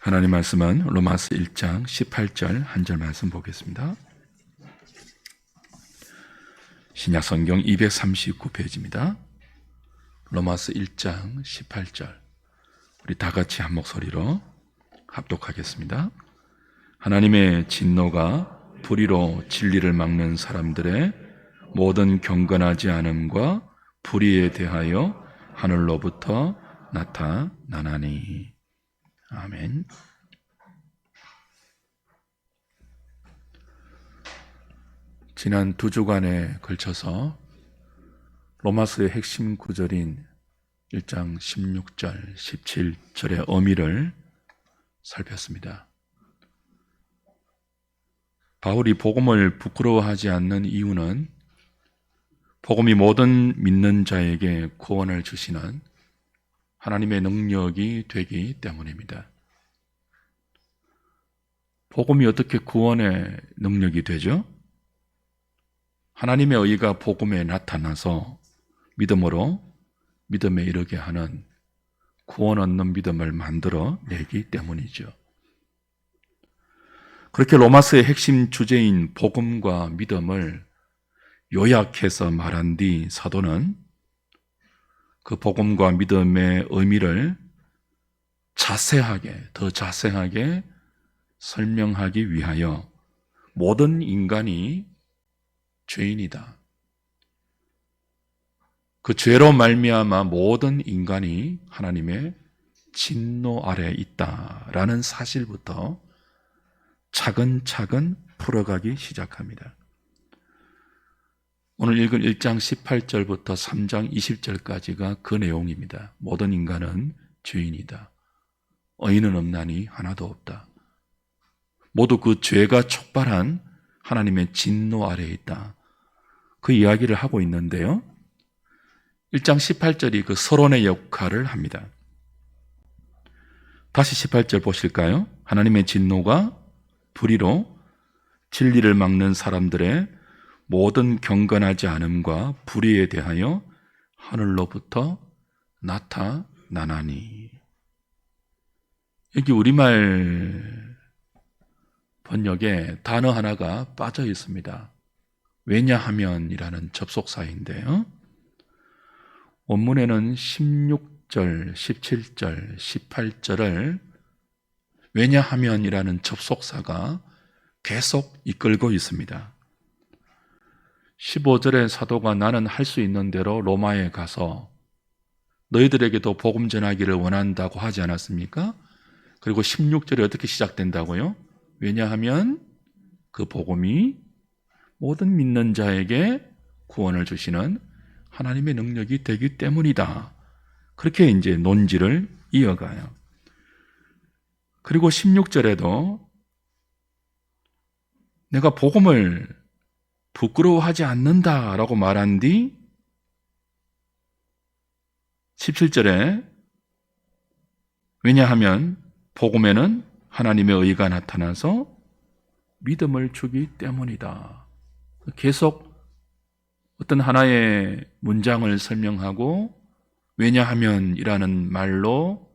하나님 말씀은 로마서 1장 18절 한 절 말씀 보겠습니다. 신약성경 239페이지입니다. 로마서 1장 18절 우리 다 같이 한 목소리로 합독하겠습니다. 하나님의 진노가 불의로 진리를 막는 사람들의 모든 경건하지 않음과 불의에 대하여 하늘로부터 나타나나니. 아멘. 지난 2주간에 걸쳐서 로마서의 핵심 구절인 1장 16절, 17절의 의미를 살폈습니다. 바울이 복음을 부끄러워하지 않는 이유는 복음이 모든 믿는 자에게 구원을 주시는 하나님의 능력이 되기 때문입니다. 복음이 어떻게 구원의 능력이 되죠? 하나님의 의가 복음에 나타나서 믿음으로 믿음에 이르게 하는 구원 얻는 믿음을 만들어 내기 때문이죠. 그렇게 로마서의 핵심 주제인 복음과 믿음을 요약해서 말한 뒤 사도는 그 복음과 믿음의 의미를 더 자세하게 설명하기 위하여 모든 인간이 죄인이다. 그 죄로 말미암아 모든 인간이 하나님의 진노 아래에 있다라는 사실부터 차근차근 풀어가기 시작합니다. 오늘 읽은 1장 18절부터 3장 20절까지가 그 내용입니다. 모든 인간은 죄인이다. 의인은 없나니 하나도 없다. 모두 그 죄가 촉발한 하나님의 진노 아래에 있다. 그 이야기를 하고 있는데요. 1장 18절이 그 서론의 역할을 합니다. 다시 18절 보실까요? 하나님의 진노가 불의로 진리를 막는 사람들의 모든 경건하지 않음과 불의에 대하여 하늘로부터 나타나나니. 여기 우리말 번역에 단어 하나가 빠져 있습니다. 왜냐하면이라는 접속사인데요. 원문에는 16절, 17절, 18절을 왜냐하면이라는 접속사가 계속 이끌고 있습니다. 15절에 사도가 나는 할 수 있는 대로 로마에 가서 너희들에게도 복음 전하기를 원한다고 하지 않았습니까? 그리고 16절에 어떻게 시작된다고요? 왜냐하면 그 복음이 모든 믿는 자에게 구원을 주시는 하나님의 능력이 되기 때문이다. 그렇게 이제 논지를 이어가요. 그리고 16절에도 내가 복음을 부끄러워하지 않는다라고 말한 뒤 17절에 왜냐하면 복음에는 하나님의 의가 나타나서 믿음을 주기 때문이다. 계속 어떤 하나의 문장을 설명하고 왜냐하면이라는 말로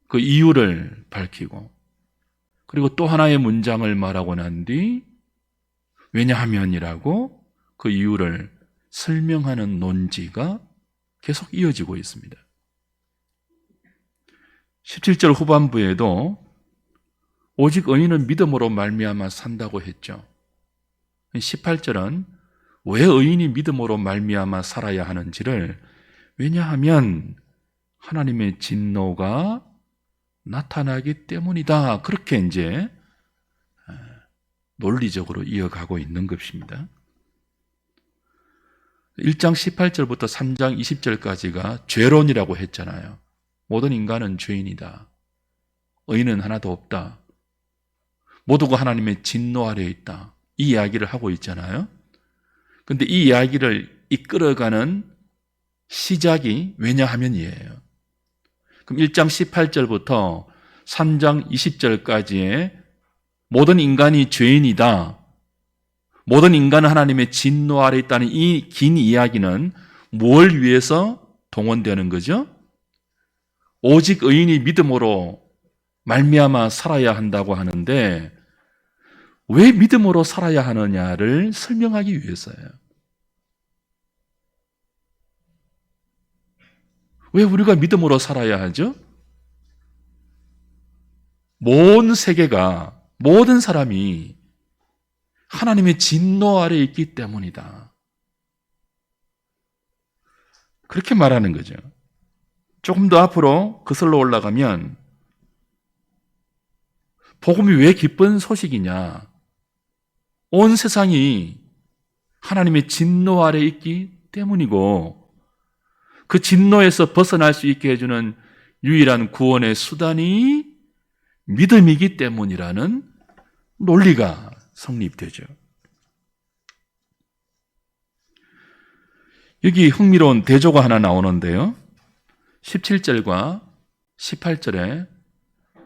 그 이유를 밝히고 그리고 또 하나의 문장을 말하고 난 뒤 왜냐하면이라고 그 이유를 설명하는 논지가 계속 이어지고 있습니다. 17절 후반부에도 오직 의인은 믿음으로 말미암아 산다고 했죠. 18절은 왜 의인이 믿음으로 말미암아 살아야 하는지를 왜냐하면 하나님의 진노가 나타나기 때문이다. 그렇게 이제 논리적으로 이어가고 있는 것입니다. 1장 18절부터 3장 20절까지가 죄론이라고 했잖아요. 모든 인간은 죄인이다. 의인은 하나도 없다. 모두가 하나님의 진노 아래에 있다. 이 이야기를 하고 있잖아요. 그런데 이 이야기를 이끌어가는 시작이 왜냐하면이에요. 그럼 1장 18절부터 3장 20절까지의 모든 인간이 죄인이다. 모든 인간은 하나님의 진노 아래 있다는 이 긴 이야기는 뭘 위해서 동원되는 거죠? 오직 의인이 믿음으로 말미암아 살아야 한다고 하는데 왜 믿음으로 살아야 하느냐를 설명하기 위해서예요. 왜 우리가 믿음으로 살아야 하죠? 모든 세계가, 모든 사람이 하나님의 진노 아래 있기 때문이다. 그렇게 말하는 거죠. 조금 더 앞으로 거슬러 올라가면 복음이 왜 기쁜 소식이냐? 온 세상이 하나님의 진노 아래 있기 때문이고 그 진노에서 벗어날 수 있게 해주는 유일한 구원의 수단이 믿음이기 때문이라는 논리가 성립되죠. 여기 흥미로운 대조가 하나 나오는데요. 17절과 18절에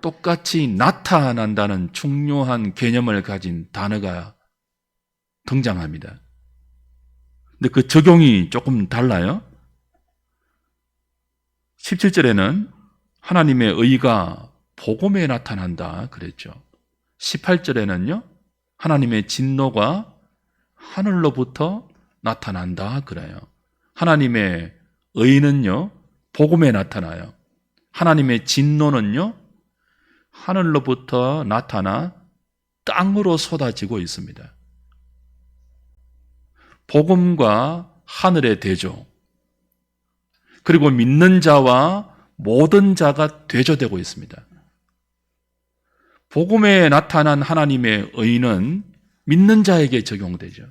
똑같이 나타난다는 중요한 개념을 가진 단어가 등장합니다. 근데 그 적용이 조금 달라요. 17절에는 하나님의 의가 복음에 나타난다 그랬죠. 18절에는요. 하나님의 진노가 하늘로부터 나타난다 그래요. 하나님의 의는요. 복음에 나타나요. 하나님의 진노는요. 하늘로부터 나타나 땅으로 쏟아지고 있습니다. 복음과 하늘의 대조, 그리고 믿는 자와 모든 자가 대조되고 있습니다. 복음에 나타난 하나님의 의는 믿는 자에게 적용되죠.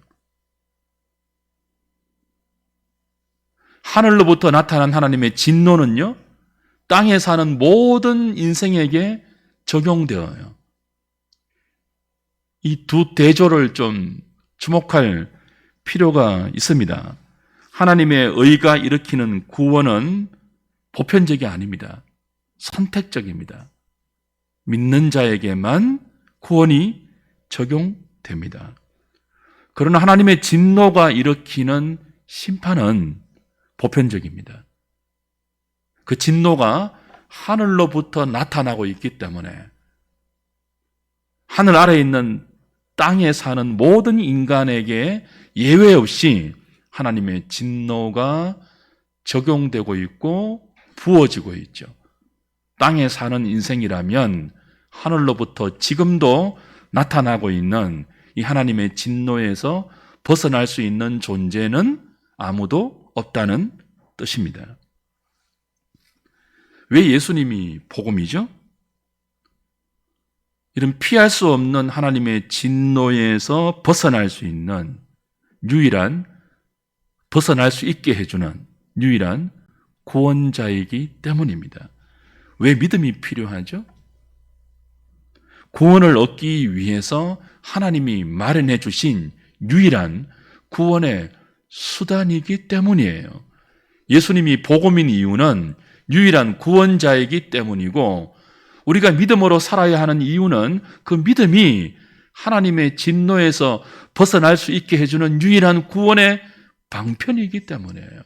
하늘로부터 나타난 하나님의 진노는요, 땅에 사는 모든 인생에게 적용되어요. 이 두 대조를 좀 주목할 필요가 있습니다. 하나님의 의가 일으키는 구원은 보편적이 아닙니다. 선택적입니다. 믿는 자에게만 구원이 적용됩니다. 그러나 하나님의 진노가 일으키는 심판은 보편적입니다. 그 진노가 하늘로부터 나타나고 있기 때문에 하늘 아래에 있는 땅에 사는 모든 인간에게 예외 없이 하나님의 진노가 적용되고 있고 부어지고 있죠. 땅에 사는 인생이라면 하늘로부터 지금도 나타나고 있는 이 하나님의 진노에서 벗어날 수 있는 존재는 아무도 없다는 뜻입니다. 왜 예수님이 복음이죠? 이런 피할 수 없는 하나님의 진노에서 벗어날 수 있는 유일한, 벗어날 수 있게 해주는 유일한 구원자이기 때문입니다. 왜 믿음이 필요하죠? 구원을 얻기 위해서 하나님이 마련해 주신 유일한 구원의 수단이기 때문이에요. 예수님이 복음인 이유는 유일한 구원자이기 때문이고 우리가 믿음으로 살아야 하는 이유는 그 믿음이 하나님의 진노에서 벗어날 수 있게 해주는 유일한 구원의 방편이기 때문이에요.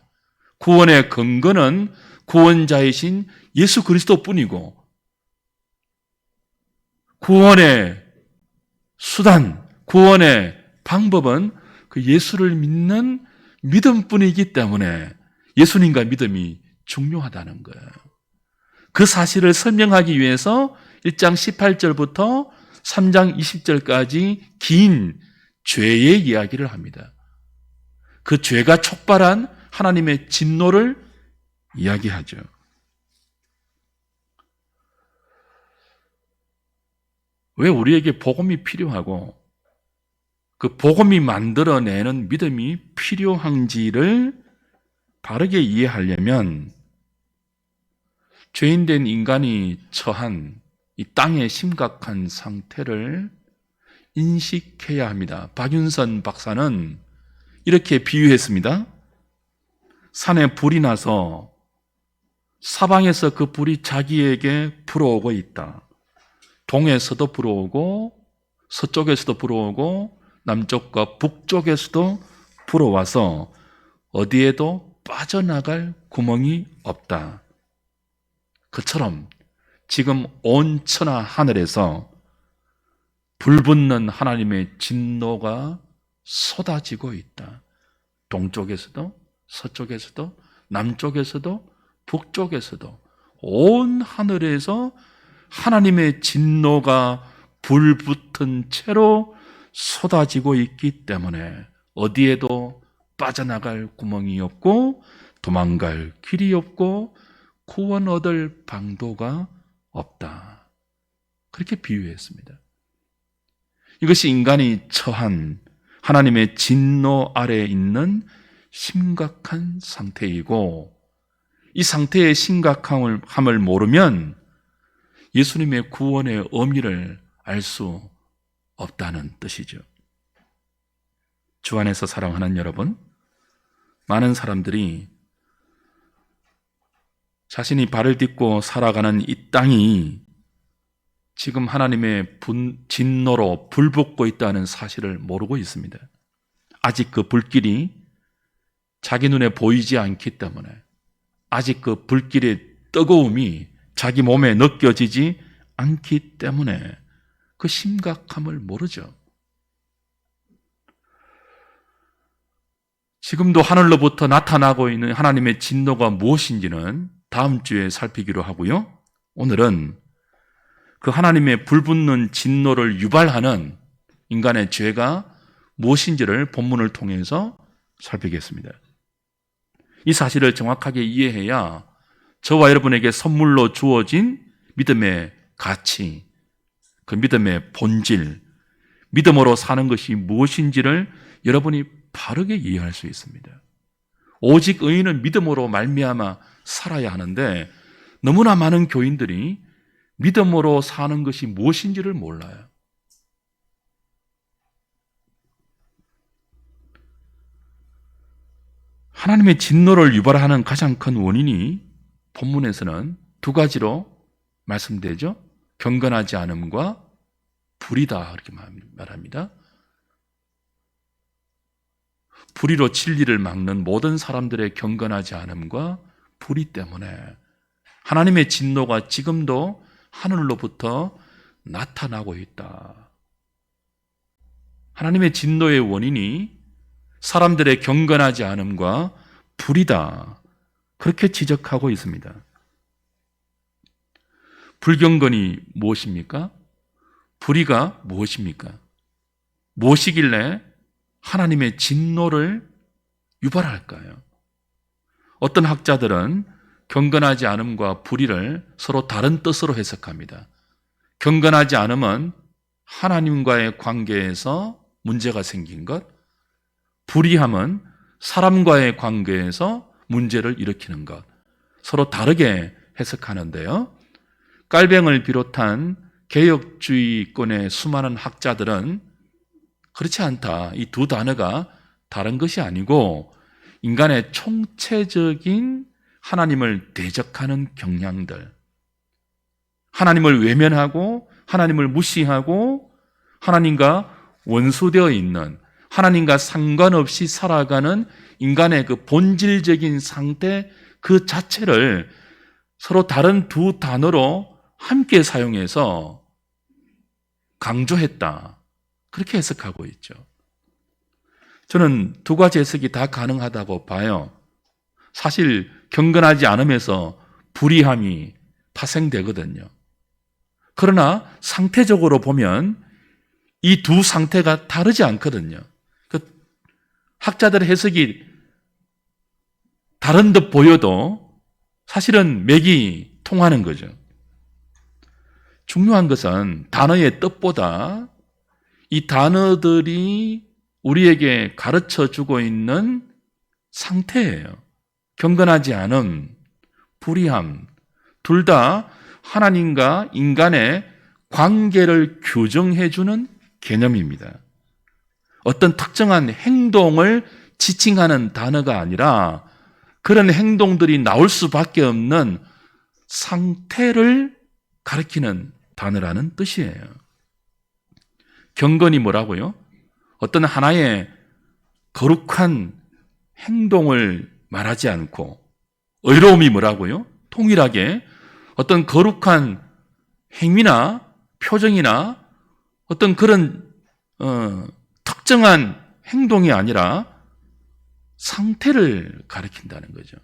구원의 근거는 구원자이신 예수 그리스도뿐이고 구원의 수단, 구원의 방법은 그 예수를 믿는 믿음뿐이기 때문에 예수님과 믿음이 중요하다는 거예요. 그 사실을 설명하기 위해서 1장 18절부터 3장 20절까지 긴 죄의 이야기를 합니다. 그 죄가 촉발한 하나님의 진노를 이야기하죠. 왜 우리에게 복음이 필요하고 그 복음이 만들어내는 믿음이 필요한지를 바르게 이해하려면 죄인된 인간이 처한 이 땅의 심각한 상태를 인식해야 합니다. 박윤선 박사는 이렇게 비유했습니다. 산에 불이 나서 사방에서 그 불이 자기에게 불어오고 있다. 동에서도 불어오고 서쪽에서도 불어오고 남쪽과 북쪽에서도 불어와서 어디에도 빠져나갈 구멍이 없다. 그처럼 지금 온 천하 하늘에서 불붙는 하나님의 진노가 쏟아지고 있다. 동쪽에서도 서쪽에서도 남쪽에서도 북쪽에서도 온 하늘에서 하나님의 진노가 불붙은 채로 쏟아지고 있기 때문에 어디에도 빠져나갈 구멍이 없고 도망갈 길이 없고 구원 얻을 방도가 없다. 그렇게 비유했습니다. 이것이 인간이 처한 하나님의 진노 아래에 있는 심각한 상태이고, 이 상태의 심각함을 모르면 예수님의 구원의 의미를 알 수 없다는 뜻이죠. 주 안에서 사랑하는 여러분, 많은 사람들이 자신이 발을 딛고 살아가는 이 땅이 지금 하나님의 진노로 불붙고 있다는 사실을 모르고 있습니다. 아직 그 불길이 자기 눈에 보이지 않기 때문에, 아직 그 불길의 뜨거움이 자기 몸에 느껴지지 않기 때문에 그 심각함을 모르죠. 지금도 하늘로부터 나타나고 있는 하나님의 진노가 무엇인지는 다음 주에 살피기로 하고요. 오늘은 그 하나님의 불붙는 진노를 유발하는 인간의 죄가 무엇인지를 본문을 통해서 살피겠습니다. 이 사실을 정확하게 이해해야 저와 여러분에게 선물로 주어진 믿음의 가치, 그 믿음의 본질, 믿음으로 사는 것이 무엇인지를 여러분이 바르게 이해할 수 있습니다. 오직 의인은 믿음으로 말미암아 살아야 하는데 너무나 많은 교인들이 믿음으로 사는 것이 무엇인지를 몰라요. 하나님의 진노를 유발하는 가장 큰 원인이 본문에서는 두 가지로 말씀되죠. 경건하지 않음과 불의다, 이렇게 말합니다. 불의로 진리를 막는 모든 사람들의 경건하지 않음과 불의 때문에 하나님의 진노가 지금도 하늘로부터 나타나고 있다. 하나님의 진노의 원인이 사람들의 경건하지 않음과 불의다, 그렇게 지적하고 있습니다. 불경건이 무엇입니까? 불의가 무엇입니까? 무엇이길래 하나님의 진노를 유발할까요? 어떤 학자들은 경건하지 않음과 불의를 서로 다른 뜻으로 해석합니다. 경건하지 않음은 하나님과의 관계에서 문제가 생긴 것, 불의함은 사람과의 관계에서 문제를 일으키는 것, 서로 다르게 해석하는데요. 깔뱅을 비롯한 개혁주의권의 수많은 학자들은 그렇지 않다, 이 두 단어가 다른 것이 아니고 인간의 총체적인 하나님을 대적하는 경향들, 하나님을 외면하고 하나님을 무시하고 하나님과 원수되어 있는, 하나님과 상관없이 살아가는 인간의 그 본질적인 상태 그 자체를 서로 다른 두 단어로 함께 사용해서 강조했다, 그렇게 해석하고 있죠. 저는 두 가지 해석이 다 가능하다고 봐요. 사실 경건하지 않음에서 불의함이 파생되거든요. 그러나 상태적으로 보면 이 두 상태가 다르지 않거든요. 그 학자들의 해석이 다른 듯 보여도 사실은 맥이 통하는 거죠. 중요한 것은 단어의 뜻보다 이 단어들이 우리에게 가르쳐-주고 있는 상태예요. 경건하지 않음, 불의함, 둘 다 하나님과 인간의 관계를 규정해주는 개념입니다. 어떤 특정한 행동을 지칭하는 단어가 아니라 그런 행동들이 나올 수밖에 없는 상태를 가리키는 단어라는 뜻이에요. 경건이 뭐라고요? 어떤 하나의 거룩한 행동을 말하지 않고, 의로움이 뭐라고요? 통일하게 어떤 거룩한 행위나 표정이나 어떤 그런 특정한 행동이 아니라 상태를 가리킨다는 거죠.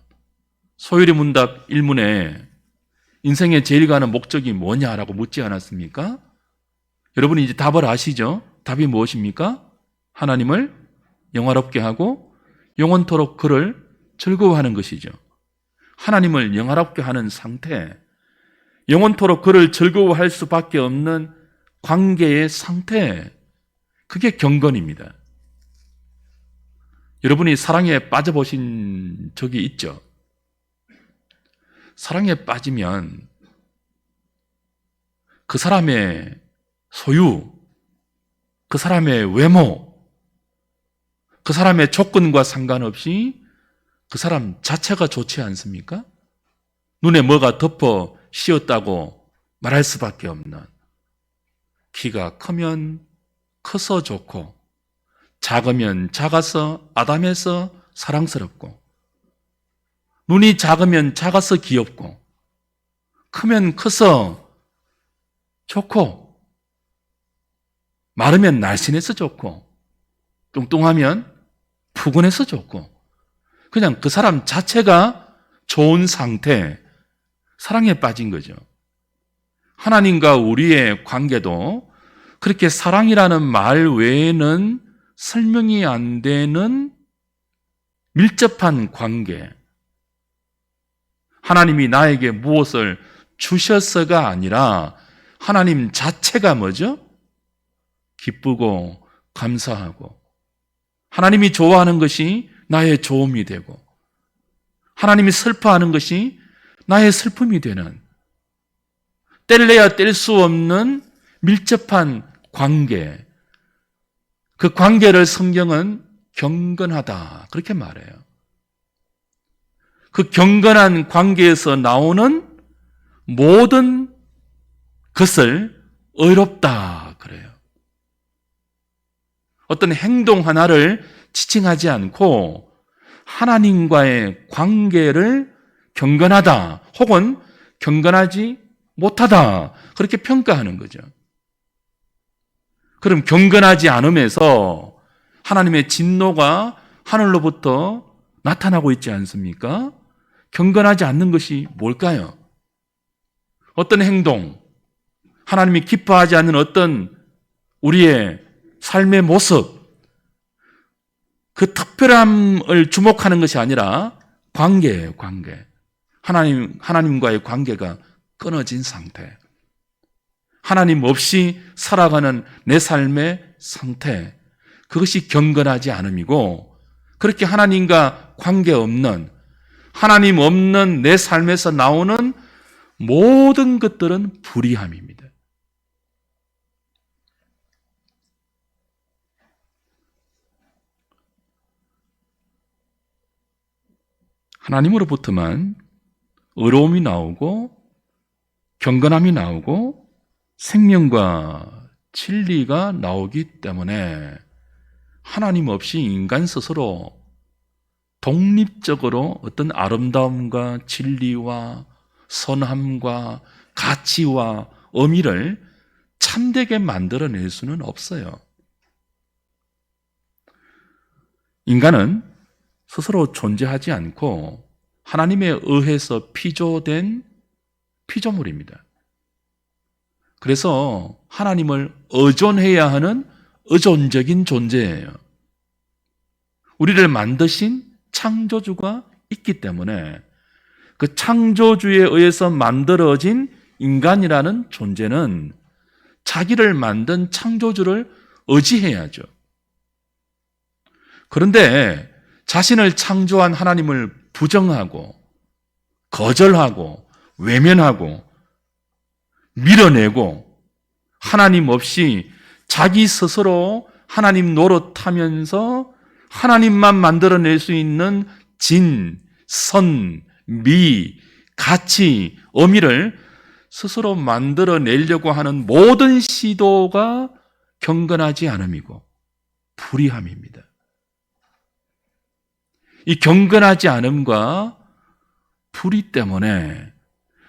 소율의 문답 1문에 인생의 제일 가는 목적이 뭐냐라고 묻지 않았습니까? 여러분이 이제 답을 아시죠? 답이 무엇입니까? 하나님을 영화롭게 하고 영원토록 그를 즐거워하는 것이죠. 하나님을 영화롭게 하는 상태, 영원토록 그를 즐거워할 수밖에 없는 관계의 상태, 그게 경건입니다. 여러분이 사랑에 빠져보신 적이 있죠? 사랑에 빠지면 그 사람의 소유, 그 사람의 외모, 그 사람의 조건과 상관없이 그 사람 자체가 좋지 않습니까? 눈에 뭐가 덮어 씌었다고 말할 수밖에 없는, 키가 크면 커서 좋고 작으면 작아서 아담해서 사랑스럽고, 눈이 작으면 작아서 귀엽고 크면 커서 좋고, 마르면 날씬해서 좋고 뚱뚱하면 푸근해서 좋고, 그냥 그 사람 자체가 좋은 상태, 사랑에 빠진 거죠. 하나님과 우리의 관계도 그렇게 사랑이라는 말 외에는 설명이 안 되는 밀접한 관계, 하나님이 나에게 무엇을 주셔서가 아니라 하나님 자체가 뭐죠? 기쁘고 감사하고, 하나님이 좋아하는 것이 나의 좋음이 되고, 하나님이 슬퍼하는 것이 나의 슬픔이 되는, 뗄래야 뗄 수 없는 밀접한 관계, 그 관계를 성경은 경건하다 그렇게 말해요. 그 경건한 관계에서 나오는 모든 것을 의롭다 그래요. 어떤 행동 하나를 지칭하지 않고 하나님과의 관계를 경건하다 혹은 경건하지 못하다 그렇게 평가하는 거죠. 그럼 경건하지 않음에서 하나님의 진노가 하늘로부터 나타나고 있지 않습니까? 경건하지 않는 것이 뭘까요? 어떤 행동, 하나님이 기뻐하지 않는 어떤 우리의 삶의 모습, 그 특별함을 주목하는 것이 아니라 관계예요, 관계. 하나님과의 관계가 끊어진 상태. 하나님 없이 살아가는 내 삶의 상태. 그것이 경건하지 않음이고, 그렇게 하나님과 관계없는, 하나님 없는 내 삶에서 나오는 모든 것들은 불의함입니다. 하나님으로부터만 의로움이 나오고 경건함이 나오고 생명과 진리가 나오기 때문에 하나님 없이 인간 스스로 독립적으로 어떤 아름다움과 진리와 선함과 가치와 의미를 참되게 만들어낼 수는 없어요. 인간은 스스로 존재하지 않고 하나님에 의해서 피조된 피조물입니다. 그래서 하나님을 의존해야 하는 의존적인 존재예요. 우리를 만드신 창조주가 있기 때문에 그 창조주에 의해서 만들어진 인간이라는 존재는 자기를 만든 창조주를 의지해야죠. 그런데 자신을 창조한 하나님을 부정하고 거절하고 외면하고 밀어내고 하나님 없이 자기 스스로 하나님 노릇하면서 하나님만 만들어낼 수 있는 진, 선, 미, 가치, 의미를 스스로 만들어내려고 하는 모든 시도가 경건하지 않음이고 불의함입니다. 이 경건하지 않음과 불의 때문에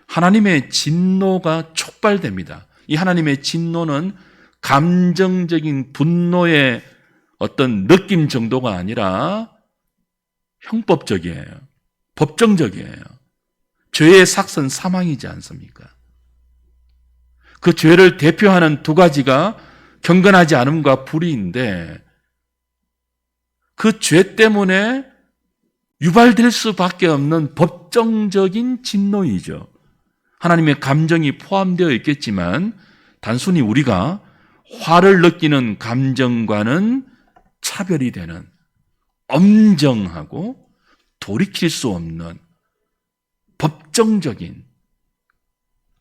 하나님의 진노가 촉발됩니다. 이 하나님의 진노는 감정적인 분노의 어떤 느낌 정도가 아니라 형법적이에요. 법정적이에요. 죄의 삭은 사망이지 않습니까? 그 죄를 대표하는 두 가지가 경건하지 않음과 불의인데 그 죄 때문에 유발될 수밖에 없는 법정적인 진노이죠. 하나님의 감정이 포함되어 있겠지만 단순히 우리가 화를 느끼는 감정과는 차별이 되는 엄정하고 돌이킬 수 없는 법정적인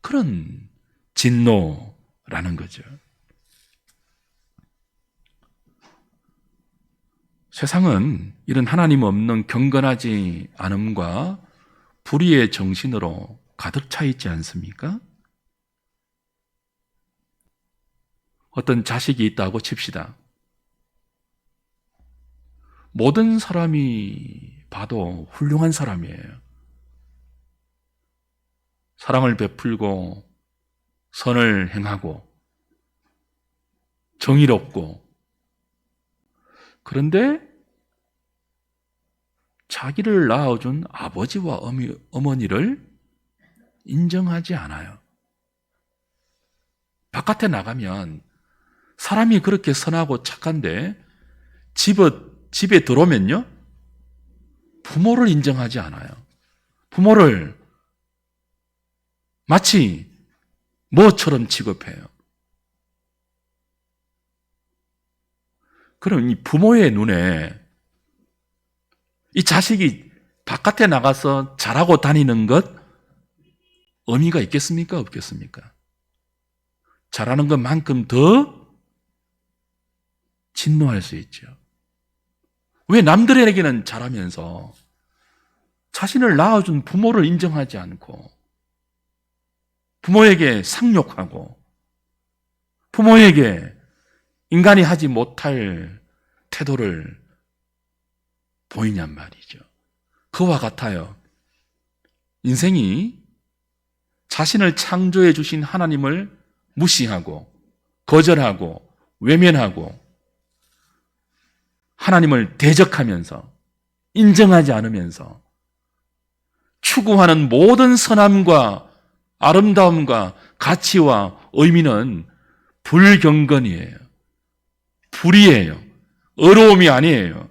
그런 진노라는 거죠. 세상은 이런 하나님 없는 경건하지 않음과 불의의 정신으로 가득 차 있지 않습니까? 어떤 자식이 있다고 칩시다. 모든 사람이 봐도 훌륭한 사람이에요. 사랑을 베풀고 선을 행하고 정의롭고, 그런데 자기를 낳아준 아버지와 어머니를 인정하지 않아요. 바깥에 나가면 사람이 그렇게 선하고 착한데 집에 들어오면요, 부모를 인정하지 않아요. 부모를 마치 뭐처럼 취급해요. 그럼 이 부모의 눈에 이 자식이 바깥에 나가서 잘하고 다니는 것 의미가 있겠습니까? 없겠습니까? 잘하는 것만큼 더 진노할 수 있죠. 왜 남들에게는 잘하면서 자신을 낳아준 부모를 인정하지 않고 부모에게 상욕하고 부모에게 인간이 하지 못할 태도를 보이냔 말이죠. 그와 같아요. 인생이 자신을 창조해 주신 하나님을 무시하고 거절하고 외면하고 하나님을 대적하면서 인정하지 않으면서 추구하는 모든 선함과 아름다움과 가치와 의미는 불경건이에요. 불의예요. 어려움이 아니에요.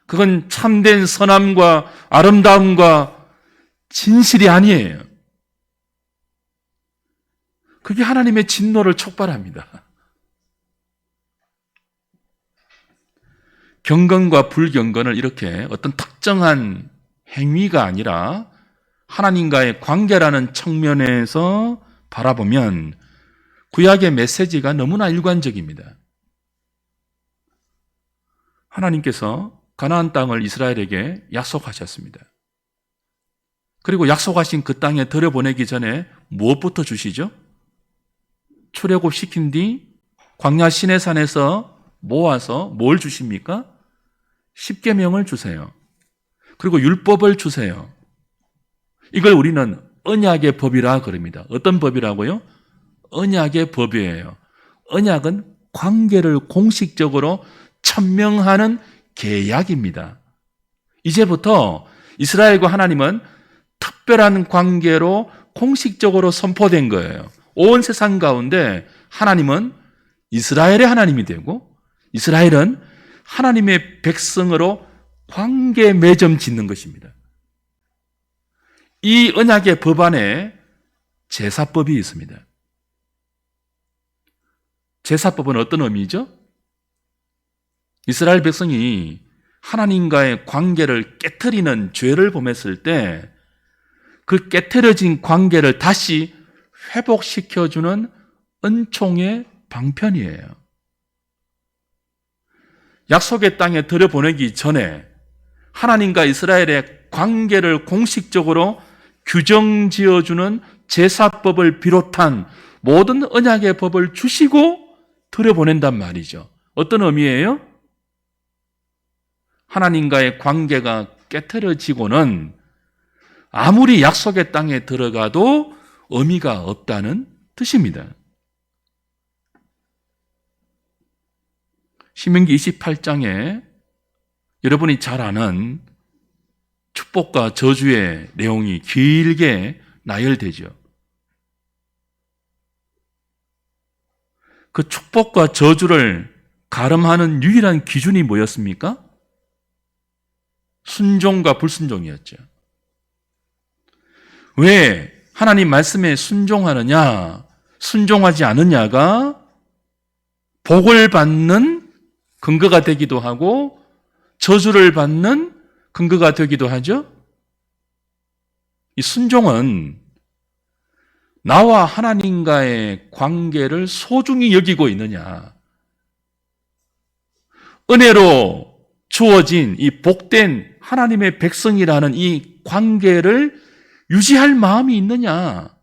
그건 참된 선함과 아름다움과 진실이 아니에요. 그게 하나님의 진노를 촉발합니다. 경건과 불경건을 이렇게 어떤 특정한 행위가 아니라 하나님과의 관계라는 측면에서 바라보면 구약의 메시지가 너무나 일관적입니다. 하나님께서 가나안 땅을 이스라엘에게 약속하셨습니다. 그리고 약속하신 그 땅에 들여보내기 전에 무엇부터 주시죠? 출애굽 시킨 뒤 광야 시내산에서 모아서 뭘 주십니까? 십계명을 주세요. 그리고 율법을 주세요. 이걸 우리는 언약의 법이라 그럽니다. 어떤 법이라고요? 언약의 법이에요. 언약은 관계를 공식적으로 천명하는 계약입니다. 이제부터 이스라엘과 하나님은 특별한 관계로 공식적으로 선포된 거예요. 온 세상 가운데 하나님은 이스라엘의 하나님이 되고 이스라엘은 하나님의 백성으로 관계 맺음 짓는 것입니다. 이 언약의 법 안에 제사법이 있습니다. 제사법은 어떤 의미죠? 이스라엘 백성이 하나님과의 관계를 깨트리는 죄를 범했을 때 그 깨트려진 관계를 다시 회복시켜주는 은총의 방편이에요. 약속의 땅에 들여보내기 전에 하나님과 이스라엘의 관계를 공식적으로 규정지어주는 제사법을 비롯한 모든 언약의 법을 주시고 들여보낸단 말이죠. 어떤 의미예요? 하나님과의 관계가 깨트려지고는 아무리 약속의 땅에 들어가도 의미가 없다는 뜻입니다. 신명기 28장에 여러분이 잘 아는 축복과 저주의 내용이 길게 나열되죠. 그 축복과 저주를 가름하는 유일한 기준이 뭐였습니까? 순종과 불순종이었죠. 왜 하나님 말씀에 순종하느냐, 순종하지 않느냐가 복을 받는 근거가 되기도 하고 저주를 받는 근거가 되기도 하죠. 이 순종은 나와 하나님과의 관계를 소중히 여기고 있느냐, 은혜로 주어진 이 복된 하나님의 백성이라는 이 관계를 유지할 마음이 있느냐,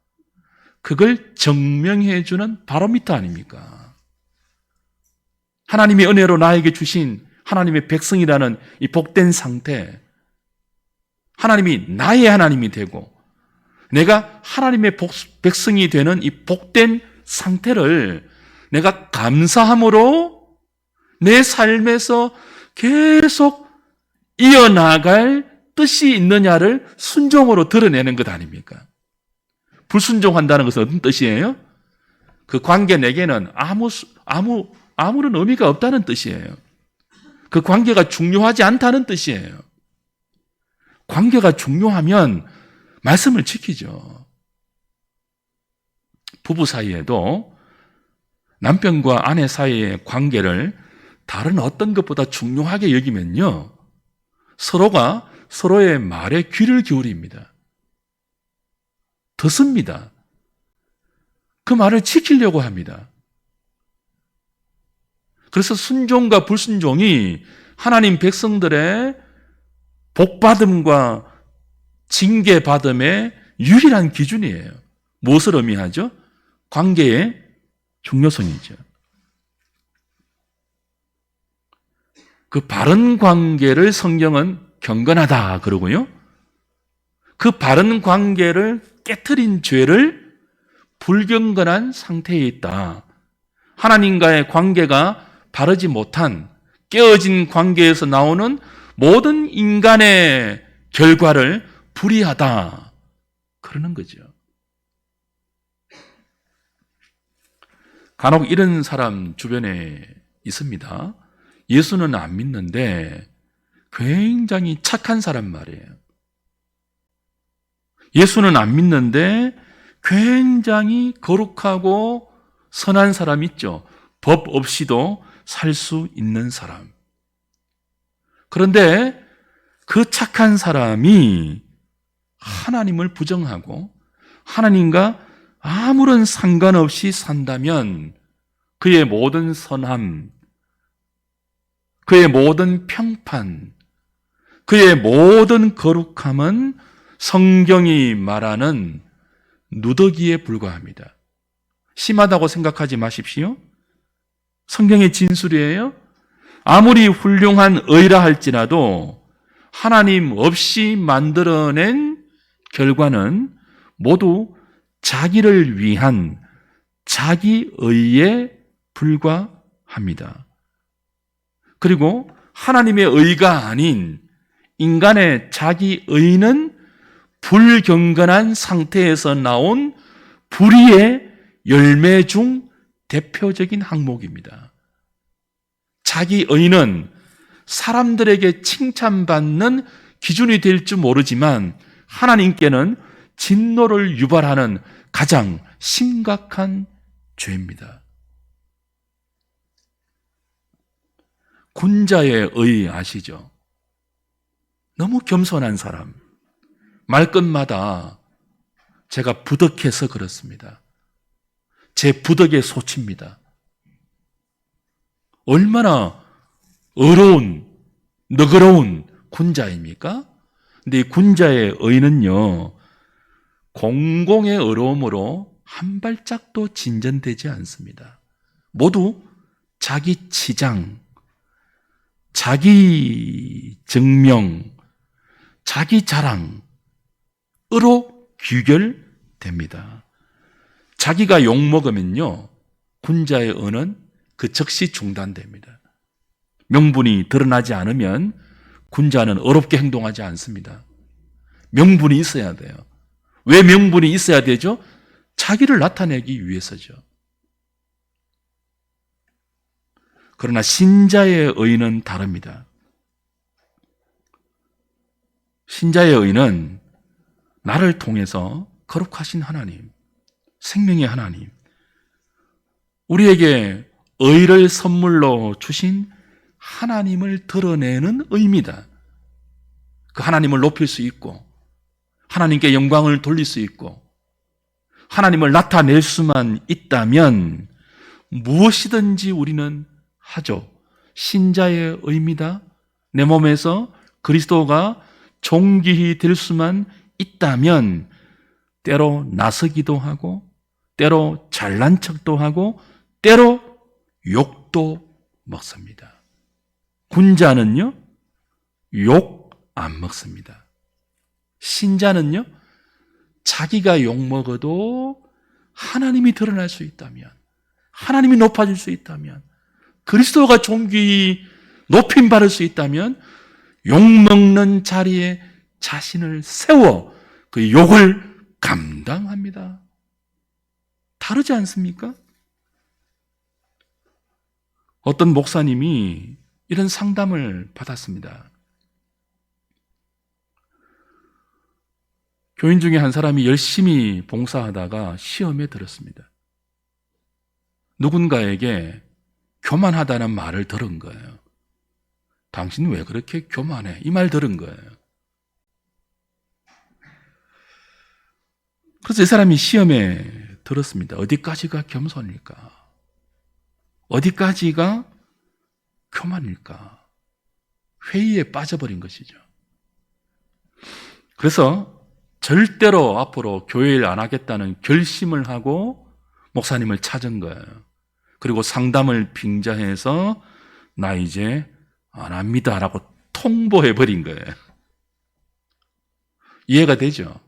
그걸 증명해 주는 바로미터 아닙니까? 하나님의 은혜로 나에게 주신 하나님의 백성이라는 이 복된 상태, 하나님이 나의 하나님이 되고 내가 하나님의 백성이 되는 이 복된 상태를 내가 감사함으로 내 삶에서 계속 이어나갈 뜻이 있느냐를 순종으로 드러내는 것 아닙니까? 불순종한다는 것은 어떤 뜻이에요? 그 관계 내게는 아무런 의미가 없다는 뜻이에요. 그 관계가 중요하지 않다는 뜻이에요. 관계가 중요하면 말씀을 지키죠. 부부 사이에도 남편과 아내 사이의 관계를 다른 어떤 것보다 중요하게 여기면요, 서로가 서로의 말에 귀를 기울입니다. 듣습니다. 그 말을 지키려고 합니다. 그래서 순종과 불순종이 하나님 백성들의 복받음과 징계받음의 유일한 기준이에요. 무엇을 의미하죠? 관계의 중요성이죠. 그 바른 관계를 성경은 경건하다 그러고요, 그 바른 관계를 깨트린 죄를 불경건한 상태에 있다. 하나님과의 관계가 바르지 못한 깨어진 관계에서 나오는 모든 인간의 결과를 불의하다 그러는 거죠. 간혹 이런 사람 주변에 있습니다. 예수는 안 믿는데 굉장히 착한 사람 말이에요. 예수는 안 믿는데 굉장히 거룩하고 선한 사람 있죠. 법 없이도 살 수 있는 사람. 그런데 그 착한 사람이 하나님을 부정하고 하나님과 아무런 상관없이 산다면 그의 모든 선함, 그의 모든 평판, 그의 모든 거룩함은 성경이 말하는 누더기에 불과합니다. 심하다고 생각하지 마십시오. 성경의 진술이에요. 아무리 훌륭한 의라 할지라도 하나님 없이 만들어낸 결과는 모두 자기를 위한 자기의에 불과합니다. 그리고 하나님의 의가 아닌 인간의 자기의는 불경건한 상태에서 나온 불의의 열매 중 대표적인 항목입니다. 자기의는 사람들에게 칭찬받는 기준이 될 줄 모르지만 하나님께는 진노를 유발하는 가장 심각한 죄입니다. 군자의 의 아시죠? 너무 겸손한 사람. 말끝마다 제가 부덕해서 그렇습니다. 제 부덕의 소치입니다. 얼마나 어려운, 너그러운 군자입니까? 근데 이 군자의 의는요, 공공의 어려움으로 한 발짝도 진전되지 않습니다. 모두 자기 치장, 자기 증명, 자기 자랑으로 귀결됩니다. 자기가 욕먹으면요, 군자의 언은 그 즉시 중단됩니다. 명분이 드러나지 않으면 군자는 어렵게 행동하지 않습니다. 명분이 있어야 돼요. 왜 명분이 있어야 되죠? 자기를 나타내기 위해서죠. 그러나 신자의 의는 다릅니다. 신자의 의는 나를 통해서 거룩하신 하나님, 생명의 하나님, 우리에게 의를 선물로 주신 하나님을 드러내는 의입니다. 그 하나님을 높일 수 있고, 하나님께 영광을 돌릴 수 있고, 하나님을 나타낼 수만 있다면 무엇이든지 우리는 하죠. 신자의 의입니다. 내 몸에서 그리스도가 존귀히 될 수만 있다면 때로 나서기도 하고, 때로 잘난 척도 하고, 때로 욕도 먹습니다. 군자는요, 욕 안 먹습니다. 신자는요, 자기가 욕 먹어도 하나님이 드러날 수 있다면, 하나님이 높아질 수 있다면, 그리스도가 존귀히 높임 받을 수 있다면 욕 먹는 자리에 자신을 세워 그 욕을 감당합니다. 다르지 않습니까? 어떤 목사님이 이런 상담을 받았습니다. 교인 중에 한 사람이 열심히 봉사하다가 시험에 들었습니다. 누군가에게 교만하다는 말을 들은 거예요. 당신 왜 그렇게 교만해? 이 말 들은 거예요. 그래서 이 사람이 시험에 들었습니다. 어디까지가 겸손일까? 어디까지가 교만일까? 회의에 빠져버린 것이죠. 그래서 절대로 앞으로 교회를 안 하겠다는 결심을 하고 목사님을 찾은 거예요. 그리고 상담을 빙자해서 나 이제 안 합니다 라고 통보해버린 거예요. 이해가 되죠?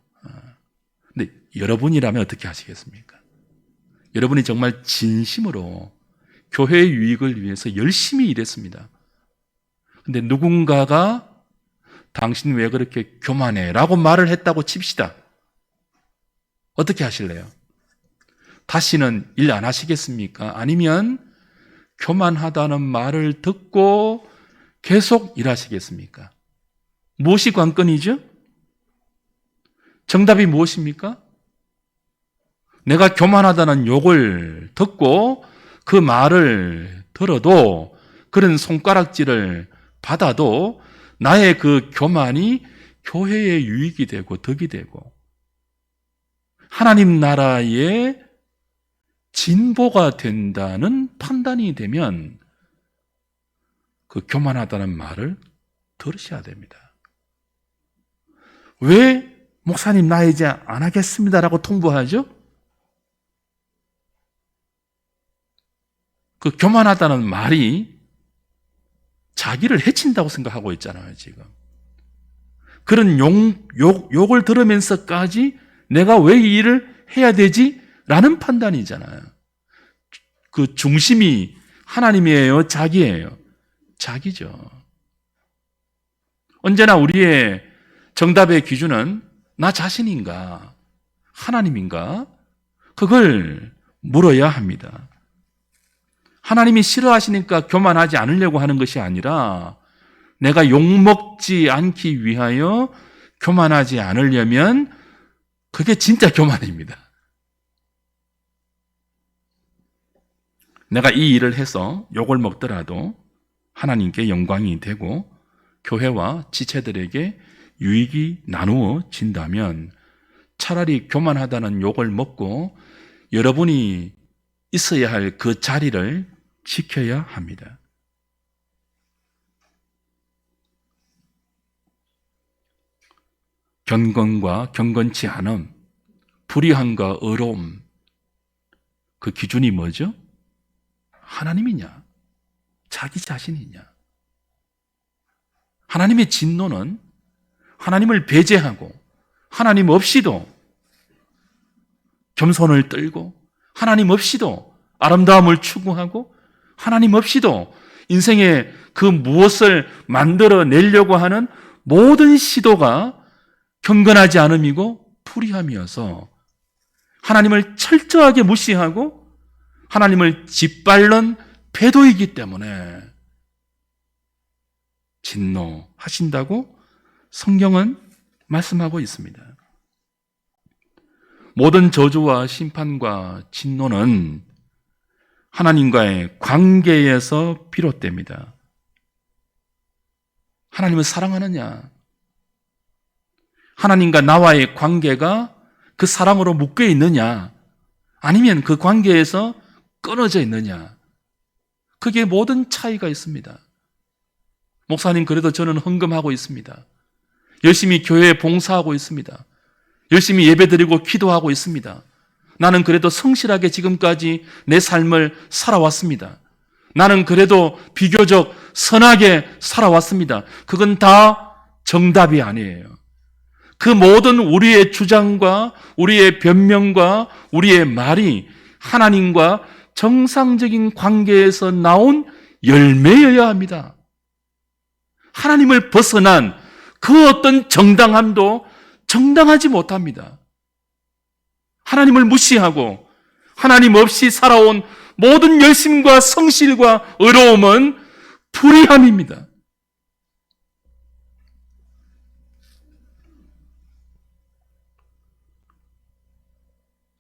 근데 여러분이라면 어떻게 하시겠습니까? 여러분이 정말 진심으로 교회의 유익을 위해서 열심히 일했습니다. 근데 누군가가 당신 왜 그렇게 교만해? 라고 말을 했다고 칩시다. 어떻게 하실래요? 다시는 일 안 하시겠습니까? 아니면 교만하다는 말을 듣고 계속 일하시겠습니까? 무엇이 관건이죠? 정답이 무엇입니까? 내가 교만하다는 욕을 듣고 그 말을 들어도, 그런 손가락질을 받아도 나의 그 교만이 교회의 유익이 되고 덕이 되고 하나님 나라의 진보가 된다는 판단이 되면 그 교만하다는 말을 들으셔야 됩니다. 왜 목사님 나 이제 안 하겠습니다라고 통보하죠? 그 교만하다는 말이 자기를 해친다고 생각하고 있잖아요, 지금. 그런 욕을 들으면서까지 내가 왜 이 일을 해야 되지? 라는 판단이잖아요. 그 중심이 하나님이에요? 자기예요? 자기죠. 언제나 우리의 정답의 기준은 나 자신인가? 하나님인가? 그걸 물어야 합니다. 하나님이 싫어하시니까 교만하지 않으려고 하는 것이 아니라 내가 욕먹지 않기 위하여 교만하지 않으려면 그게 진짜 교만입니다. 내가 이 일을 해서 욕을 먹더라도 하나님께 영광이 되고 교회와 지체들에게 유익이 나누어진다면 차라리 교만하다는 욕을 먹고 여러분이 있어야 할 그 자리를 지켜야 합니다. 경건과 경건치 않음, 불의함과 의로움, 그 기준이 뭐죠? 하나님이냐? 자기 자신이냐? 하나님의 진노는 하나님을 배제하고 하나님 없이도 겸손을 떨고 하나님 없이도 아름다움을 추구하고 하나님 없이도 인생에 그 무엇을 만들어내려고 하는 모든 시도가 경건하지 않음이고 불의함이어서 하나님을 철저하게 무시하고 하나님을 짓밟는 배도이기 때문에 진노하신다고 성경은 말씀하고 있습니다. 모든 저주와 심판과 진노는 하나님과의 관계에서 비롯됩니다. 하나님을 사랑하느냐? 하나님과 나와의 관계가 그 사랑으로 묶여 있느냐? 아니면 그 관계에서 끊어져 있느냐? 그게 모든 차이가 있습니다. 목사님, 그래도 저는 헌금하고 있습니다. 열심히 교회에 봉사하고 있습니다. 열심히 예배드리고 기도하고 있습니다. 나는 그래도 성실하게 지금까지 내 삶을 살아왔습니다. 나는 그래도 비교적 선하게 살아왔습니다. 그건 다 정답이 아니에요. 그 모든 우리의 주장과 우리의 변명과 우리의 말이 하나님과 정상적인 관계에서 나온 열매여야 합니다. 하나님을 벗어난 그 어떤 정당함도 정당하지 못합니다. 하나님을 무시하고 하나님 없이 살아온 모든 열심과 성실과 의로움은 불의함입니다.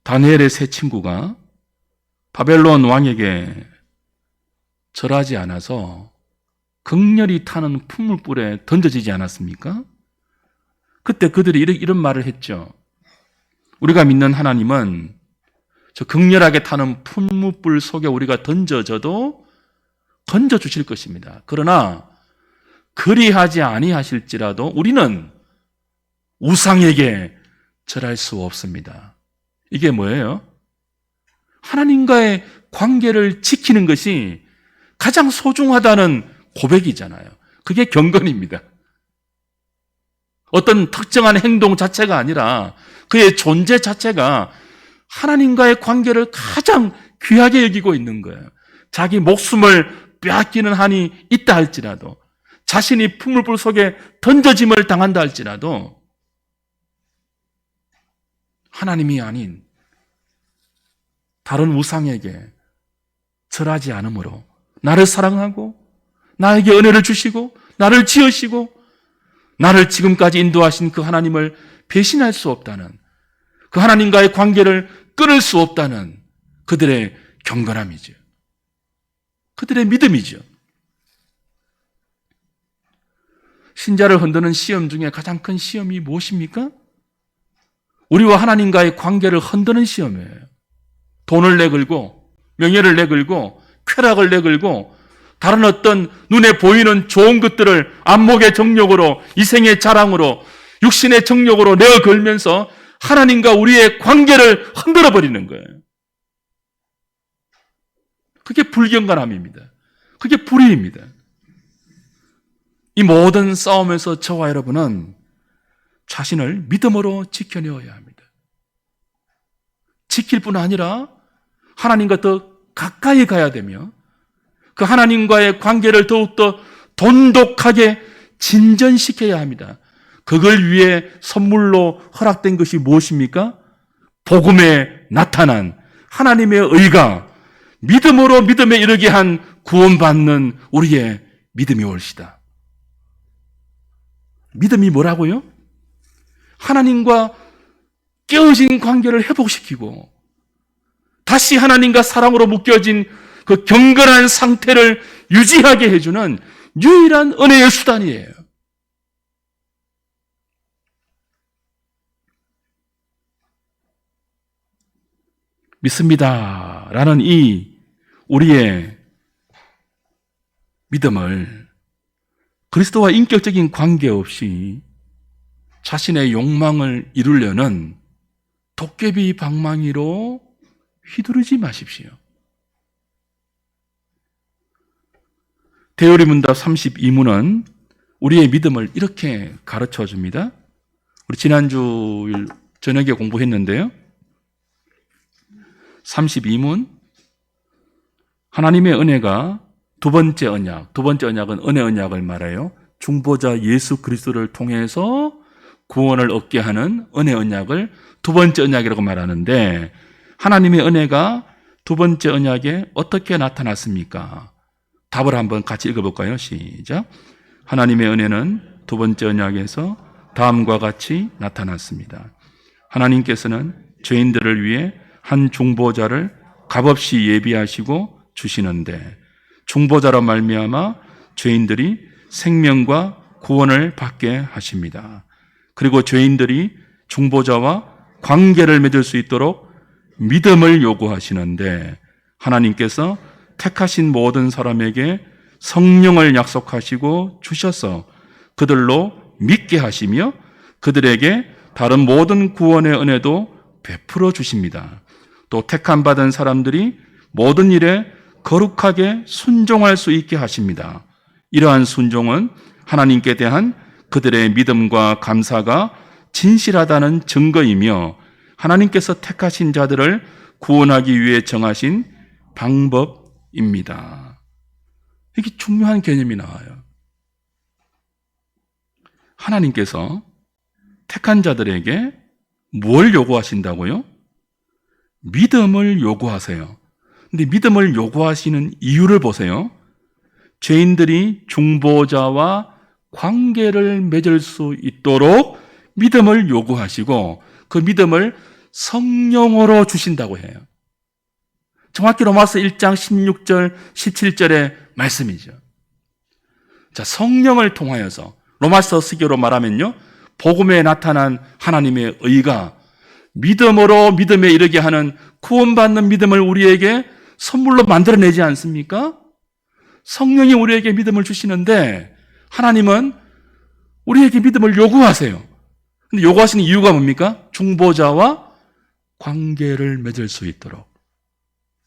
다니엘의 세 친구가 바벨론 왕에게 절하지 않아서 극렬히 타는 풀물불에 던져지지 않았습니까? 그때 그들이 이런 말을 했죠. 우리가 믿는 하나님은 저 극렬하게 타는 풀무불 속에 우리가 던져져도 건져주실 것입니다. 그러나 그리하지 아니하실지라도 우리는 우상에게 절할 수 없습니다. 이게 뭐예요? 하나님과의 관계를 지키는 것이 가장 소중하다는 고백이잖아요. 그게 경건입니다. 어떤 특정한 행동 자체가 아니라 그의 존재 자체가 하나님과의 관계를 가장 귀하게 여기고 있는 거예요. 자기 목숨을 빼앗기는 한이 있다 할지라도, 자신이 풀물불 속에 던져짐을 당한다 할지라도 하나님이 아닌 다른 우상에게 절하지 않으므로 나를 사랑하고 나에게 은혜를 주시고 나를 지으시고 나를 지금까지 인도하신 그 하나님을 배신할 수 없다는, 그 하나님과의 관계를 끊을 수 없다는 그들의 경건함이죠. 그들의 믿음이죠. 신자를 흔드는 시험 중에 가장 큰 시험이 무엇입니까? 우리와 하나님과의 관계를 흔드는 시험이에요. 돈을 내걸고 명예를 내걸고 쾌락을 내걸고 다른 어떤 눈에 보이는 좋은 것들을 안목의 정욕으로, 이생의 자랑으로, 육신의 정욕으로 내어 걸면서 하나님과 우리의 관계를 흔들어 버리는 거예요. 그게 불경건함입니다. 그게 불의입니다. 이 모든 싸움에서 저와 여러분은 자신을 믿음으로 지켜내어야 합니다. 지킬 뿐 아니라 하나님과 더 가까이 가야 되며 그 하나님과의 관계를 더욱더 돈독하게 진전시켜야 합니다. 그걸 위해 선물로 허락된 것이 무엇입니까? 복음에 나타난 하나님의 의가 믿음으로 믿음에 이르게 한 구원받는 우리의 믿음이 올시다. 믿음이 뭐라고요? 하나님과 깨어진 관계를 회복시키고 다시 하나님과 사랑으로 묶여진 그 경건한 상태를 유지하게 해주는 유일한 은혜의 수단이에요. 믿습니다 라는 이 우리의 믿음을 그리스도와 인격적인 관계 없이 자신의 욕망을 이루려는 도깨비 방망이로 휘두르지 마십시오. 대요리 문답 32문은 우리의 믿음을 이렇게 가르쳐 줍니다. 우리 지난주 저녁에 공부했는데요. 32문. 하나님의 은혜가 두 번째 언약은 은혜 언약을 말해요. 중보자 예수 그리스도를 통해서 구원을 얻게 하는 은혜 언약을 두 번째 언약이라고 말하는데, 하나님의 은혜가 두 번째 언약에 어떻게 나타났습니까? 답을 한번 같이 읽어볼까요? 시작. 하나님의 은혜는 두 번째 언약에서 다음과 같이 나타났습니다. 하나님께서는 죄인들을 위해 한 중보자를 값없이 예비하시고 주시는데, 중보자로 말미암아 죄인들이 생명과 구원을 받게 하십니다. 그리고 죄인들이 중보자와 관계를 맺을 수 있도록 믿음을 요구하시는데, 하나님께서 택하신 모든 사람에게 성령을 약속하시고 주셔서 그들로 믿게 하시며 그들에게 다른 모든 구원의 은혜도 베풀어 주십니다. 또 택함 받은 사람들이 모든 일에 거룩하게 순종할 수 있게 하십니다. 이러한 순종은 하나님께 대한 그들의 믿음과 감사가 진실하다는 증거이며 하나님께서 택하신 자들을 구원하기 위해 정하신 방법입니다. 이게 중요한 개념이 나와요. 하나님께서 택한 자들에게 뭘 요구하신다고요? 믿음을 요구하세요. 근데 믿음을 요구하시는 이유를 보세요. 죄인들이 중보자와 관계를 맺을 수 있도록 믿음을 요구하시고 그 믿음을 성령으로 주신다고 해요. 정확히 로마서 1장 16절, 17절의 말씀이죠. 자, 성령을 통하여서 로마서 시교로 말하면요, 복음에 나타난 하나님의 의가 믿음으로 믿음에 이르게 하는 구원받는 믿음을 우리에게 선물로 만들어내지 않습니까? 성령이 우리에게 믿음을 주시는데 하나님은 우리에게 믿음을 요구하세요. 근데 요구하시는 이유가 뭡니까? 중보자와 관계를 맺을 수 있도록.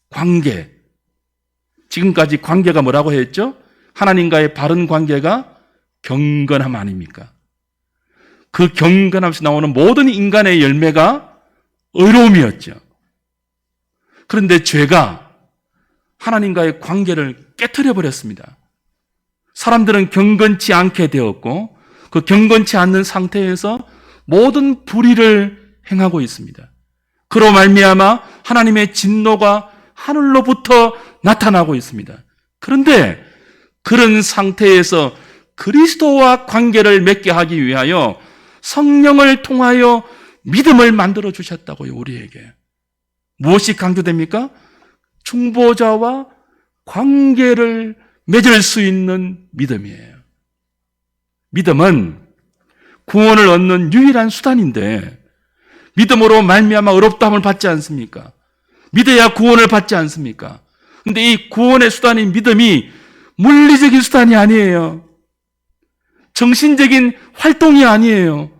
관계. 지금까지 관계가 뭐라고 했죠? 하나님과의 바른 관계가 경건함 아닙니까? 그 경건함에서 나오는 모든 인간의 열매가 의로움이었죠. 그런데 죄가 하나님과의 관계를 깨트려 버렸습니다. 사람들은 경건치 않게 되었고 그 경건치 않는 상태에서 모든 불의를 행하고 있습니다. 그로 말미암아 하나님의 진노가 하늘로부터 나타나고 있습니다. 그런데 그런 상태에서 그리스도와 관계를 맺게 하기 위하여 성령을 통하여 믿음을 만들어 주셨다고요, 우리에게. 무엇이 강조됩니까? 중보자와 관계를 맺을 수 있는 믿음이에요. 믿음은 구원을 얻는 유일한 수단인데 믿음으로 말미암아 의롭다함을 받지 않습니까? 믿어야 구원을 받지 않습니까? 그런데 이 구원의 수단인 믿음이 물리적인 수단이 아니에요. 정신적인 활동이 아니에요.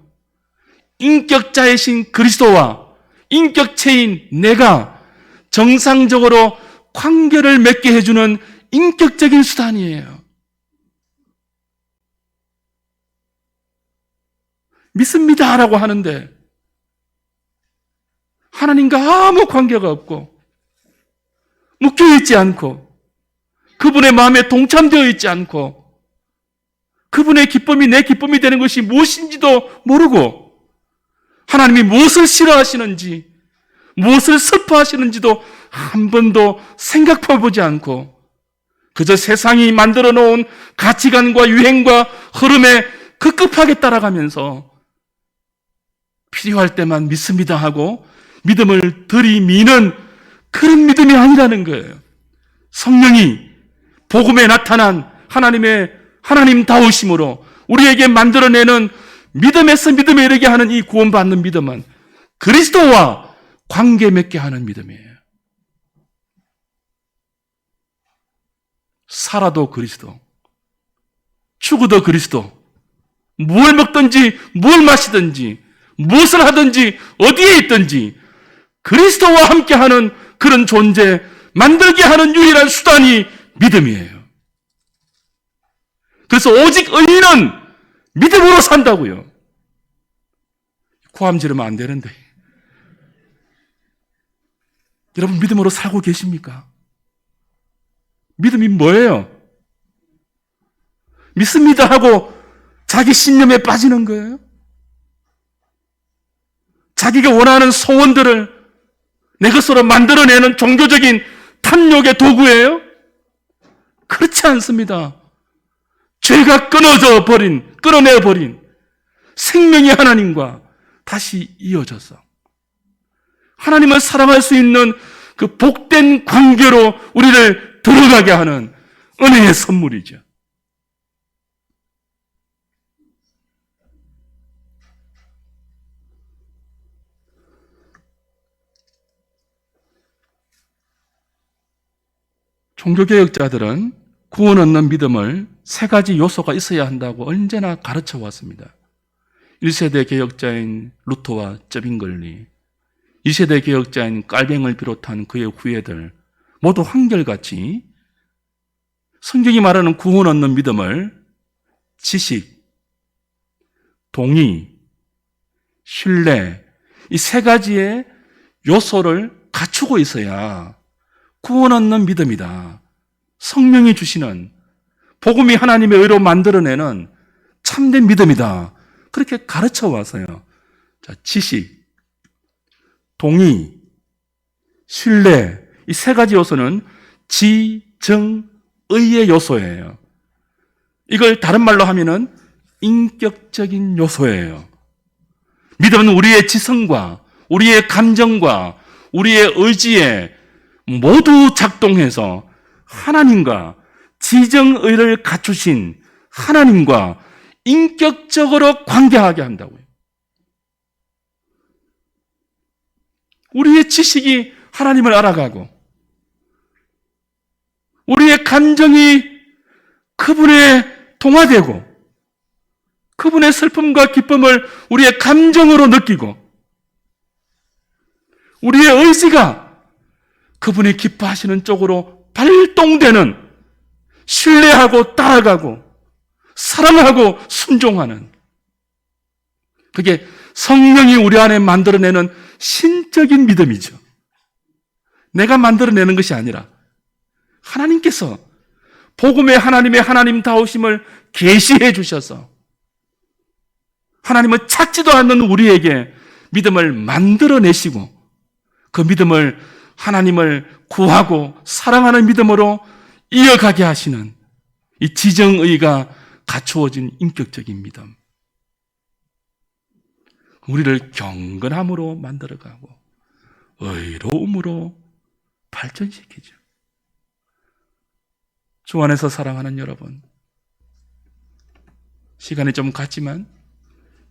인격자이신 그리스도와 인격체인 내가 정상적으로 관계를 맺게 해주는 인격적인 수단이에요. 믿습니다라고 하는데 하나님과 아무 관계가 없고 묶여있지 않고 그분의 마음에 동참되어 있지 않고 그분의 기쁨이 내 기쁨이 되는 것이 무엇인지도 모르고 하나님이 무엇을 싫어하시는지 무엇을 슬퍼하시는지도 한 번도 생각해보지 않고 그저 세상이 만들어 놓은 가치관과 유행과 흐름에 급급하게 따라가면서 필요할 때만 믿습니다 하고 믿음을 들이미는 그런 믿음이 아니라는 거예요. 성령이 복음에 나타난 하나님다우심으로 우리에게 만들어내는 믿음에서 믿음에 이르게 하는 이 구원받는 믿음은 그리스도와 관계 맺게 하는 믿음이에요. 살아도 그리스도, 죽어도 그리스도, 뭘 먹든지 뭘 마시든지 무엇을 하든지 어디에 있든지 그리스도와 함께하는 그런 존재 만들게 하는 유일한 수단이 믿음이에요. 그래서 오직 의인은 믿음으로 산다고요. 고함 지르면 안 되는데. 여러분 믿음으로 살고 계십니까? 믿음이 뭐예요? 믿습니다 하고 자기 신념에 빠지는 거예요? 자기가 원하는 소원들을 내 것으로 만들어내는 종교적인 탐욕의 도구예요? 그렇지 않습니다. 죄가 끊어내 버린 생명의 하나님과 다시 이어져서 하나님을 사랑할 수 있는 그 복된 관계로 우리를 들어가게 하는 은혜의 선물이죠. 종교개혁자들은 구원 얻는 믿음을 세 가지 요소가 있어야 한다고 언제나 가르쳐 왔습니다. 1세대 개혁자인 루터와 쩌빙걸리, 2세대 개혁자인 깔뱅을 비롯한 그의 후예들 모두 한결같이 성경이 말하는 구원 얻는 믿음을 지식, 동의, 신뢰 이 세 가지의 요소를 갖추고 있어야 구원 얻는 믿음이다. 성령이 주시는 복음이 하나님의 의로 만들어내는 참된 믿음이다. 그렇게 가르쳐 와서요. 자, 지식, 동의, 신뢰 이 세 가지 요소는 지정의의 요소예요. 이걸 다른 말로 하면은 인격적인 요소예요. 믿음은 우리의 지성과 우리의 감정과 우리의 의지에 모두 작동해서 하나님과 지정의를 갖추신 하나님과 인격적으로 관계하게 한다고요. 우리의 지식이 하나님을 알아가고 우리의 감정이 그분에 동화되고 그분의 슬픔과 기쁨을 우리의 감정으로 느끼고 우리의 의지가 그분이 기뻐하시는 쪽으로 발동되는 신뢰하고 따라가고 사랑하고 순종하는 그게 성령이 우리 안에 만들어내는 신적인 믿음이죠. 내가 만들어내는 것이 아니라 하나님께서 복음의 하나님의 하나님다우심을 계시해 주셔서 하나님은 찾지도 않는 우리에게 믿음을 만들어내시고 그 믿음을 하나님을 구하고 사랑하는 믿음으로 이어가게 하시는 이 지정의가 갖추어진 인격적인 믿음. 우리를 경건함으로 만들어가고 의로움으로 발전시키죠. 주 안에서 사랑하는 여러분, 시간이 좀 갔지만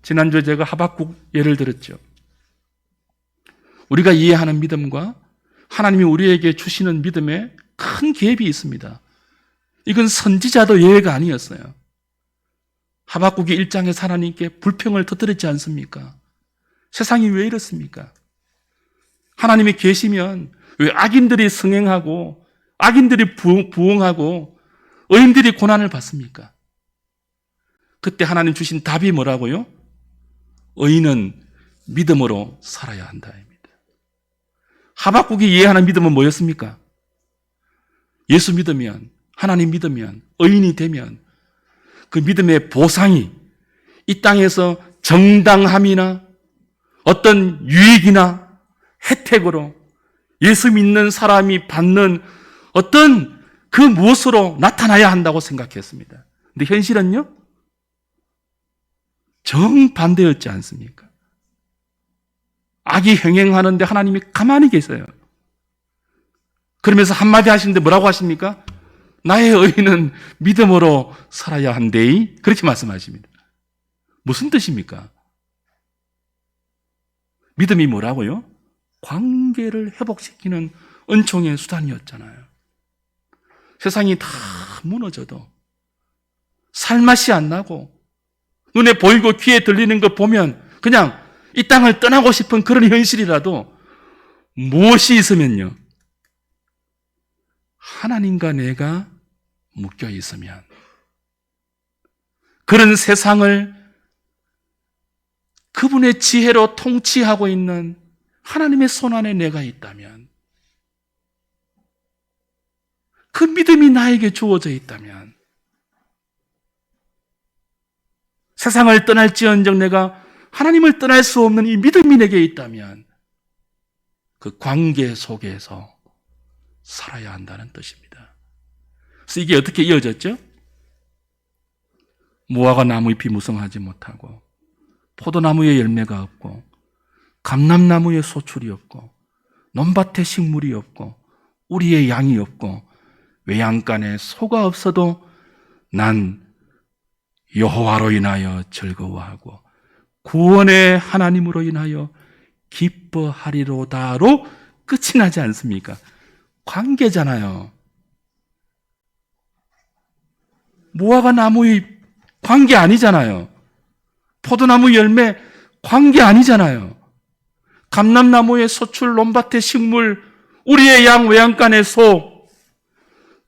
지난주에 제가 하박국 예를 들었죠. 우리가 이해하는 믿음과 하나님이 우리에게 주시는 믿음에 큰 갭이 있습니다. 이건 선지자도 예외가 아니었어요. 하박국이 1장에서 하나님께 불평을 터뜨렸지 않습니까? 세상이 왜 이렇습니까? 하나님이 계시면 왜 악인들이 승행하고 악인들이 부흥하고 의인들이 고난을 받습니까? 그때 하나님 주신 답이 뭐라고요? 의인은 믿음으로 살아야 한다입니다. 하박국이 이해하는 믿음은 뭐였습니까? 예수 믿으면, 하나님 믿으면, 의인이 되면 그 믿음의 보상이 이 땅에서 정당함이나 어떤 유익이나 혜택으로 예수 믿는 사람이 받는 어떤 그 무엇으로 나타나야 한다고 생각했습니다. 근데 현실은요? 정반대였지 않습니까? 악이 행행하는데 하나님이 가만히 계세요. 그러면서 한마디 하시는데 뭐라고 하십니까? 나의 의인은 믿음으로 살아야 한대이. 그렇게 말씀하십니다. 무슨 뜻입니까? 믿음이 뭐라고요? 관계를 회복시키는 은총의 수단이었잖아요. 세상이 다 무너져도 살맛이 안 나고 눈에 보이고 귀에 들리는 거 보면 그냥 이 땅을 떠나고 싶은 그런 현실이라도 무엇이 있으면요? 하나님과 내가 묶여 있으면 그런 세상을 그분의 지혜로 통치하고 있는 하나님의 손안에 내가 있다면 그 믿음이 나에게 주어져 있다면, 세상을 떠날지언정 내가 하나님을 떠날 수 없는 이 믿음이 내게 있다면 그 관계 속에서 살아야 한다는 뜻입니다. 그래서 이게 어떻게 이어졌죠? 무화과 나무 잎이 무성하지 못하고 포도나무에 열매가 없고 감람나무에 소출이 없고 논밭에 식물이 없고 우리의 양이 없고 외양간에 소가 없어도 난 여호와로 인하여 즐거워하고 구원의 하나님으로 인하여 기뻐하리로다로 끝이 나지 않습니까? 관계잖아요. 무화과 나무의 관계 아니잖아요. 포도나무 열매 관계 아니잖아요. 감람나무의 소출, 논밭의 식물, 우리의 양, 외양간의 소,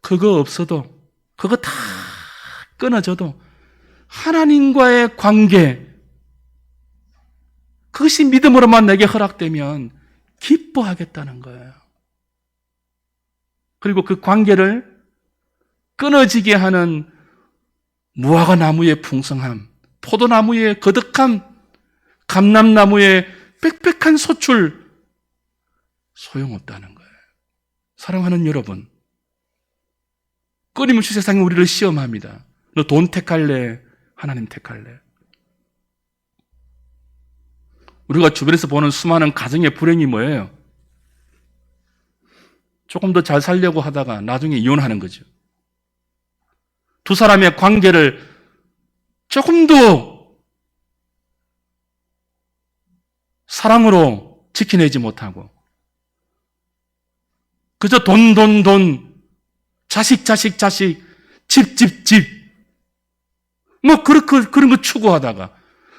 그거 없어도, 그거 다 끊어져도 하나님과의 관계, 그것이 믿음으로만 내게 허락되면 기뻐하겠다는 거예요. 그리고 그 관계를 끊어지게 하는 무화과 나무의 풍성함, 포도나무의 거득함, 감람나무의 빽빽한 소출, 소용없다는 거예요. 사랑하는 여러분, 끊임없이 세상이 우리를 시험합니다. 너 돈 택할래? 하나님 택할래? 우리가 주변에서 보는 수많은 가정의 불행이 뭐예요? 조금 더 잘 살려고 하다가 나중에 이혼하는 거죠. 두 사람의 관계를 조금 더 사랑으로 지켜내지 못하고 그저 돈, 자식, 집 뭐 그런 거 추구하다가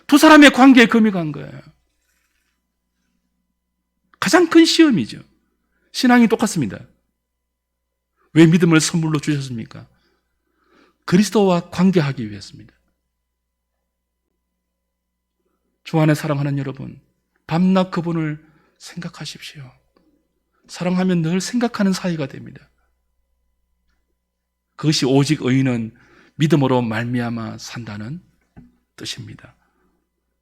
두 사람의 관계에 금이 간 거예요. 가장 큰 시험이죠. 신앙이 똑같습니다. 왜 믿음을 선물로 주셨습니까? 그리스도와 관계하기 위해서입니다. 주 안에 사랑하는 여러분, 밤낮 그분을 생각하십시오. 사랑하면 늘 생각하는 사이가 됩니다. 그것이 오직 의인은 믿음으로 말미암아 산다는 뜻입니다.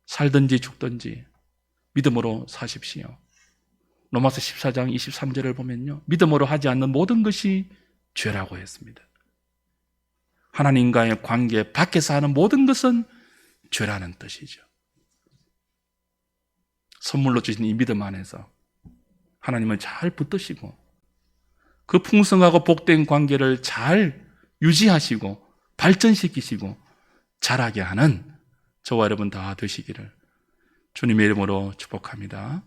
살든지 죽든지 믿음으로 사십시오. 로마서 14장 23절을 보면요, 믿음으로 하지 않는 모든 것이 죄라고 했습니다. 하나님과의 관계 밖에서 하는 모든 것은 죄라는 뜻이죠. 선물로 주신 이 믿음 안에서 하나님을 잘 붙드시고 그 풍성하고 복된 관계를 잘 유지하시고 발전시키시고 자라게 하는 저와 여러분 다 되시기를 주님의 이름으로 축복합니다.